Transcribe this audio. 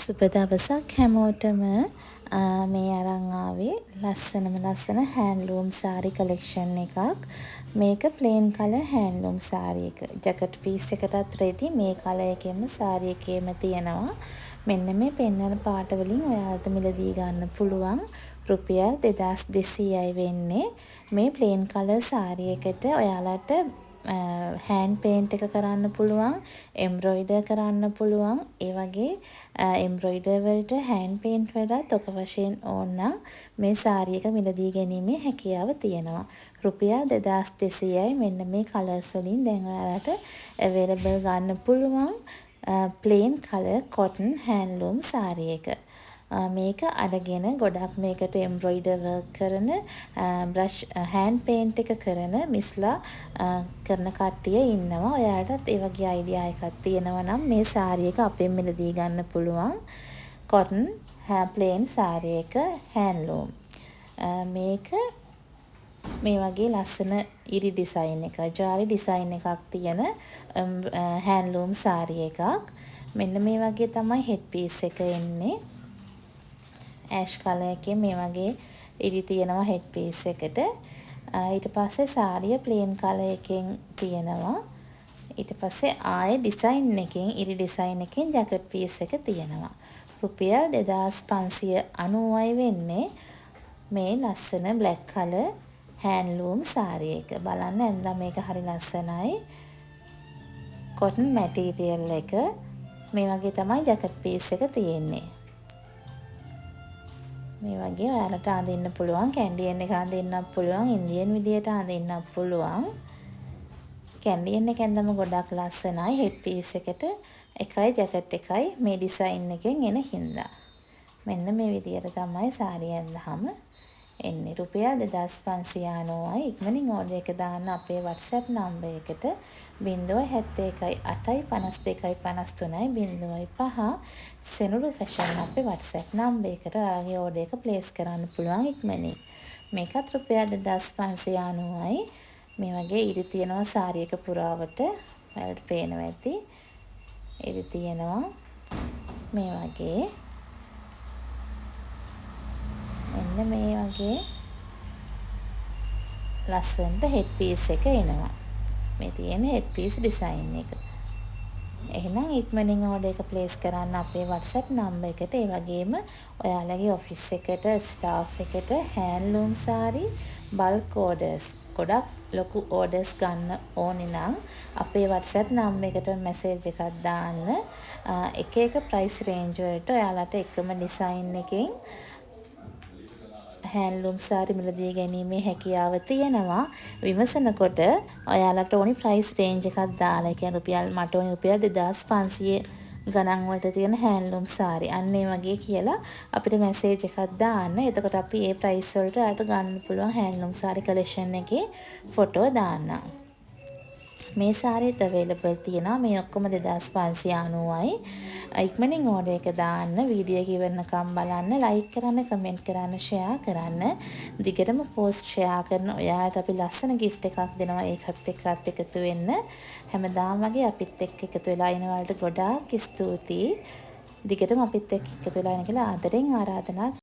සුබ දවසක් හැමෝටම මේ අරන් ආවේ ලස්සන හැන්ඩ්ලූම් සාරි කලෙක්ෂන් එකක්. මේක ප්ලේන් කලර් හැන්ඩ්ලූම් සාරි එක. ජැකට් පීස් එකටත් රෙදි මේ කලර් එකෙම සාරි එකේම තියෙනවා. මෙන්න මේ පෙන්වන පාට වලින් ඔයාලට මිලදී ගන්න පුළුවන්. රුපියල් 2200යි වෙන්නේ. මේ ප්ලේන් කලර් සාරි එකට ඔයාලට hand paint එක කරන්න පුළුවන්, embroider කරන්න පුළුවන්. ඒ වගේ embroider වලට hand paint වලට ඔක වශයෙන් ඕන නම් මේ සාරි එක මිලදී ගැනීමේ හැකියාව තියෙනවා. රුපියල් 2200යි මෙන්න මේ කලර්ස් වලින් දැන් ඔයාලට available ගන්න පුළුවන් plain color cotton handloom sari එක. මේක අරගෙන ගොඩක් මේකට එම්බ්‍රොයිඩර් වර්ක් කරන බ්‍රෂ් hand paint එක කරන මිස්ලා කරන කට්ටිය ඉන්නවා. ඔයාලටත් ඒ වගේ අයිඩියා එකක් තියෙනවා නම් මේ සාරි එක අපෙන් මිලදී ගන්න පුළුවන්. cotton plain සාරි එක handloom. මේක මේ වගේ ලස්සන ඉරි ඩිසයින් එක, ජාරි ඩිසයින් එකක් තියෙන handloom සාරි එකක්. මෙන්න මේ වගේ තමයි හෙඩ් පීස් එක එන්නේ. ඇෂ් කලර් එකේ මේ වගේ ඉරි තියෙනවා හෙඩ් පීස් එකට. ඊට පස්සේ සාරිය ප්ලේන් කලර් එකෙන් තියෙනවා. ඊට පස්සේ ආයේ ඩිසයින් එකෙන් ඉරි ඩිසයින් එකෙන් ජැකට් පීස් එක තියෙනවා. රුපියල් 2590යි වෙන්නේ මේ ලස්සන බ්ලැක් කලර් හැන්ඩ්ලූම් සාරි එක. බලන්න ඇඳලා මේක හරි ලස්සනයි. කොටන් මැටීරියල් එක මේ වගේ තමයි ජැකට් පීස් එක තියෙන්නේ. මේ වගේ ඔයාලට අඳින්න පුළුවන්, කැන්ඩියන් එක අඳින්නත් පුළුවන්, ඉන්දියන් විදියට අඳින්නත් පුළුවන්. කැන්ඩියන් එක ඇඳම ගොඩක් ලස්සනයි. හෙඩ් පීස් එකට එකයි ජැකට් එකයි මේ ඩිසයින් එකෙන් එන හින්දා. මෙන්න මේ විදියට තමයි සාරිය ඇඳහම එන්නේ. රුපියල් 2590යි. ඉක්මනින් ඕඩර් එක දාන්න අපේ WhatsApp නම්බර් එකට 071 සෙනුරු ෆැෂන් අපේ WhatsApp නම්බර් එකට ඔයාලගේ ඕඩර් එක ප්ලේස් කරන්න පුළුවන් ඉක්මනින්. මේකත් රුපියල් 2590යි. මේ වගේ ඉරි තියෙනවා සාරි එක පුරාවට. ඔයාලට පේනවා ඇති. ඉරි තියෙනවා මේ වගේ. මෙන්න මේ වගේ ලස්සනට හෙඩ් පීස් එක එනවා. මේ තියෙන හෙඩ් පීස් ඩිසයින් එක. එහෙනම් ඉක්මනින් ඕඩර් එක ප්ලේස් කරන්න අපේ WhatsApp නම්බර් එකට. ඒ වගේම ඔයාලගේ ඔෆිස් එකට, ස්ටාෆ් එකට හැන්ඩ්ලූම් සාරි බල්ක් ඕඩර්ස් ගොඩක් ලොකු ඕඩර්ස් ගන්න ඕනේ නම් අපේ WhatsApp නම්බර් එකට මැසේජ් එකක් දාන්න. එක එක ප්‍රයිස් රේන්ජ් වලට ඔයාලට එකම ඩිසයින් එකෙන් හැන්ඩ්ලූම් සාරි මිලදී ගැනීමේ හැකියාව තියෙනවා. විමසනකොට ඔයාලට ඕනි ප්‍රයිස් රේන්ජ් එකක් දාලා, ඒ කියන්නේ මට ඕනි රුපියල් 2500 ගණන් වලට තියෙන හැන්ඩ්ලූම් සාරි. අන්න ඒ වගේ කියලා අපිට මැසේජ් එකක් දාන්න. එතකොට අපි ඒ ප්‍රයිස් වලට ඔයාලට ගන්න පුළුවන් හැන්ඩ්ලූම් සාරි කලෙක්ෂන් එකේ ෆොටෝ දාන්න. මේ සාරිත් available තියෙනවා. මේ ඔක්කොම 2590යි. ඉක්මනින් ඕඩර් එක දාන්න. වීඩියෝ එක ඉවරනකම් බලන්න, ලයික් කරන්න, කමෙන්ට් කරන්න, ෂෙයා කරන්න. දිගටම පෝස්ට් ෂෙයා කරන ඔයාලට අපි ලස්සන gift එකක් දෙනවා. ඒකත් එක්කත් එකතු වෙන්න. හැමදාම වගේ අපිත් එක්ක එකතු වෙලා ඉන වලට ගොඩාක් ස්තුතියි. දිගටම අපිත් එක්ක එකතු වෙලා ඉන්න කියලා ආදරෙන් ආරාධනා